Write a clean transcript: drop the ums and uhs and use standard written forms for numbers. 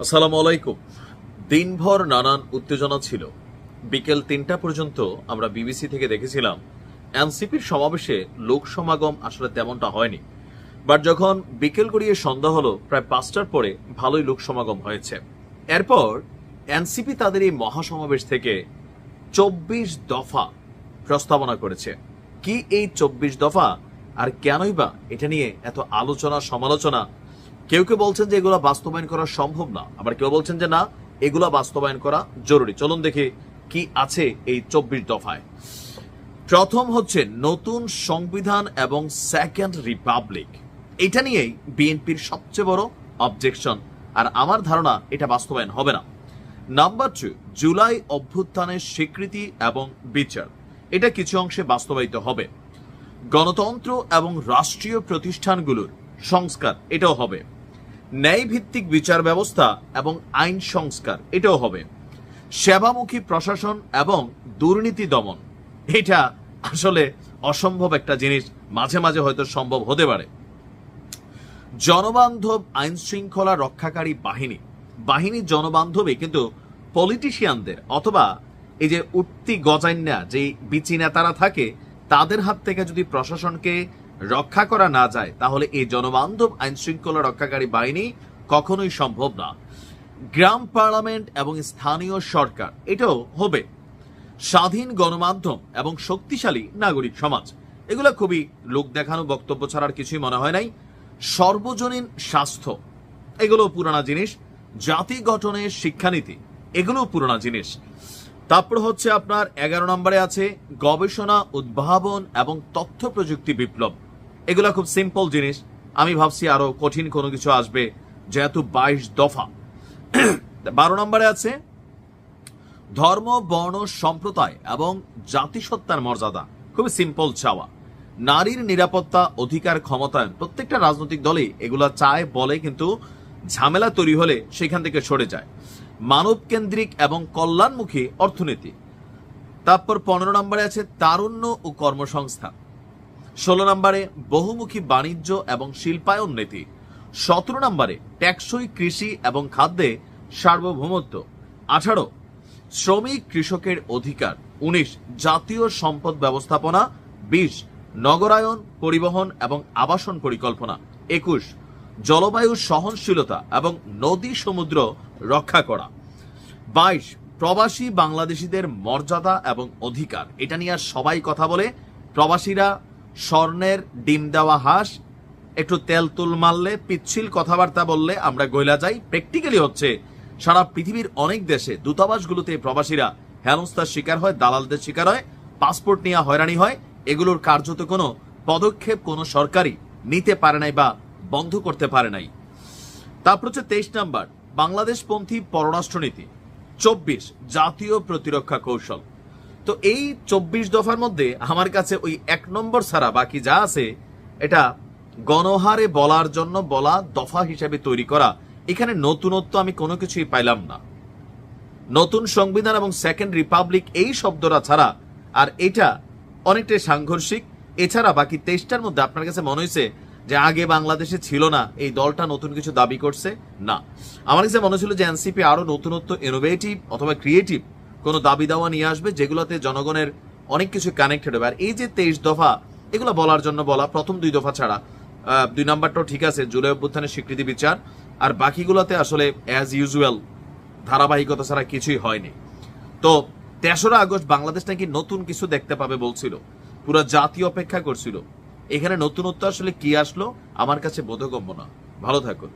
আসসালামু আলাইকুম। দিনভর নানান উত্তেজনা ছিল। বিকেল ৩টা পর্যন্ত আমরা বিবিসি থেকে দেখেছিলাম এনসিপির সমাবেশে লোক সমাগম আসলে তেমনটা হয়নি। বাট যখন বিকেল গড়িয়ে সন্ধ্যা হলো, প্রায় ৫টার পরে ভালোই লোক সমাগম হয়েছে। এরপর এনসিপি তাদের এই মহাসমাবেশ থেকে ২৪ দফা প্রস্তাবনা করেছে। কি এই ২৪ দফা, আর কেনই বা এটা নিয়ে এত আলোচনা সমালোচনা? কেউ কেউ বলছেন যে এগুলো বাস্তবায়ন করা সম্ভব না, আবার কেউ বলছেন যে না, এগুলো বাস্তবায়ন করা জরুরি। চলুন দেখি কি আছে এই ২৪ দফায়। প্রথম হচ্ছে নতুন সংবিধান এবং সেকেন্ড রিপাবলিক। এটা নিয়েই বিএনপির সবচেয়ে বড় অবজেকশন, আর আমার ধারণা এটা বাস্তবায়ন হবে না। নাম্বার 2, জুলাই অভ্যুত্থানের স্বীকৃতি এবং বিচার, এটা কিছু অংশে বাস্তবায়িত হবে। গণতন্ত্র এবং রাষ্ট্রীয় প্রতিষ্ঠানগুলোর সংস্কার, এটাও হবে। ন্যায়ভিত্তিক বিচার ব্যবস্থা এবং আইন সংস্কার, এটাও হবে। সেবামুখী প্রশাসন এবং দুর্নীতি দমন, এটা আসলে অসম্ভব একটা জিনিস, মাঝে মাঝে হয়তো সম্ভব হতে পারে। জনবান্ধব আইন শৃঙ্খলা রক্ষাকারী বাহিনী জনবান্ধবী, কিন্তু পলিটিশিয়ানদের অথবা এই যে উঠতি গজাইন্যা যে বিচি নেতারা থাকে, তাদের হাত থেকে যদি প্রশাসনকে রক্ষা করা না যায়, তাহলে এই জনবান্ধব আইন শৃঙ্খলা রক্ষাকারী বাহিনী কখনোই সম্ভব না। গ্রাম পার্লামেন্ট এবং স্থানীয় সরকার, এটাও হবে। স্বাধীন গণমাধ্যম এবং শক্তিশালী নাগরিক সমাজ, এগুলো খুবই লোক দেখানো বক্তব্য ছাড়ার কিছুই মনে হয় নাই। সর্বজনীন স্বাস্থ্য, এগুলো পুরানা জিনিস। জাতি গঠনের শিক্ষানীতি, এগুলো পুরানা জিনিস। তারপর হচ্ছে আপনার 11 নম্বরে আছে গবেষণা, উদ্ভাবন এবং তথ্য প্রযুক্তি বিপ্লব। এগুলো খুব সিম্পল জিনিস, আমি ভাবছি আরো কঠিন কোনো কিছু আসবে, যেহেতু 22 দফা। 12 নম্বরে আছে ধর্ম, বর্ণ, সম্প্রদায় এবং জাতিসত্তার মর্যাদা, খুবই সিম্পল চাওয়া। নারীর নিরাপত্তা, অধিকার, ক্ষমতায়ন, প্রত্যেকটা রাজনৈতিক দলই এগুলা চায় বলে, কিন্তু ঝামেলা তৈরি হলে সেখান থেকে সরে যায়। মানব কেন্দ্রিক এবং কল্যাণমুখী অর্থনীতি। তারপর 15 নম্বরে আছে তারুণ্য ও কর্মসংস্থান। 16 নম্বরে বহুমুখী বাণিজ্য এবং শিল্পায়ন নীতি। 17 নম্বরে টেকসই কৃষি এবং খাদ্যে সার্বভৌমত্ব। 18 শ্রমিক কৃষকের অধিকার। 19 জাতীয় সম্পদ ব্যবস্থাপনা। 20 নগরায়ন, পরিবহন এবং আবাসন পরিকল্পনা। 21 জলবায়ু সহনশীলতা এবং নদী সমুদ্র রক্ষা করা। 22 প্রবাসী বাংলাদেশিদের মর্যাদা এবং অধিকার, এটা নিয়ে সবাই কথা বলে। প্রবাসীরা স্বর্ণের ডিম দেওয়া হাঁস, একটু তেল তুল মারলে, পিচ্ছিল কথাবার্তা বললে আমরা গইলা যাই। প্র্যাকটিক্যালি হচ্ছে সারা পৃথিবীর অনেক দেশে দূতাবাসগুলোতে প্রবাসীরা হেনস্থার শিকার হয়, দালালদের শিকার হয়, পাসপোর্ট নিয়ে হয়রানি হয়। এগুলোর কার্যত কোনো পদক্ষেপ কোনো সরকারই নিতে পারে নাই বা বন্ধ করতে পারে নাই। তারপর হচ্ছে 23 নম্বর বাংলাদেশপন্থী পররাষ্ট্রনীতি। 24 জাতীয় প্রতিরক্ষা কৌশল। তো এই 24 দফার মধ্যে আমার কাছে ওই 1 নম্বর ছাড়া বাকি যা আছে, এটা গণহারে বলার জন্য বলা দফা হিসেবে তৈরি করা। এখানে নতুনত্ব আমি কোনো কিছুই পাইলাম না। নতুন সংবিধান এবং সেকেন্ড রিপাবলিক, এই শব্দটা ছাড়া, আর এটা অনেকটাই সাংঘর্ষিক। এছাড়া বাকি 23টার মধ্যে আপনার কাছে মনে হয়েছে যে আগে বাংলাদেশে ছিল না, এই দলটা নতুন কিছু দাবি করছে? না, আমার কাছে মনে ছিল যে এনসিপি আরো নতুনত্ব, ইনোভেটিভ অথবা ক্রিয়েটিভ কোনো দাবি দাওয়া নিয়ে আসবে, যেগুলোতে জনগণের অনেক কিছু কানেক্টেড হবে। আর এই যে 23 দফা, এগুলো বলার জন্য বলা, প্রথম 2 দফা ছাড়া। 2 নাম্বারটাও ঠিক আছে, জুলাই অভ্যুত্থানের স্বীকৃতি বিচার, আর বাকিগুলোতে আসলে অ্যাজ ইউজুয়াল ধারাবাহিকতা ছাড়া কিছুই হয়নি। তো 3রা আগস্ট বাংলাদেশ নাকি নতুন কিছু দেখতে পাবে বলছিল, পুরো জাতি অপেক্ষা করছিল। এখানে নতুনত্ব আসলে কি আসলো আমার কাছে বোধগম্য না। ভালো থাকুন।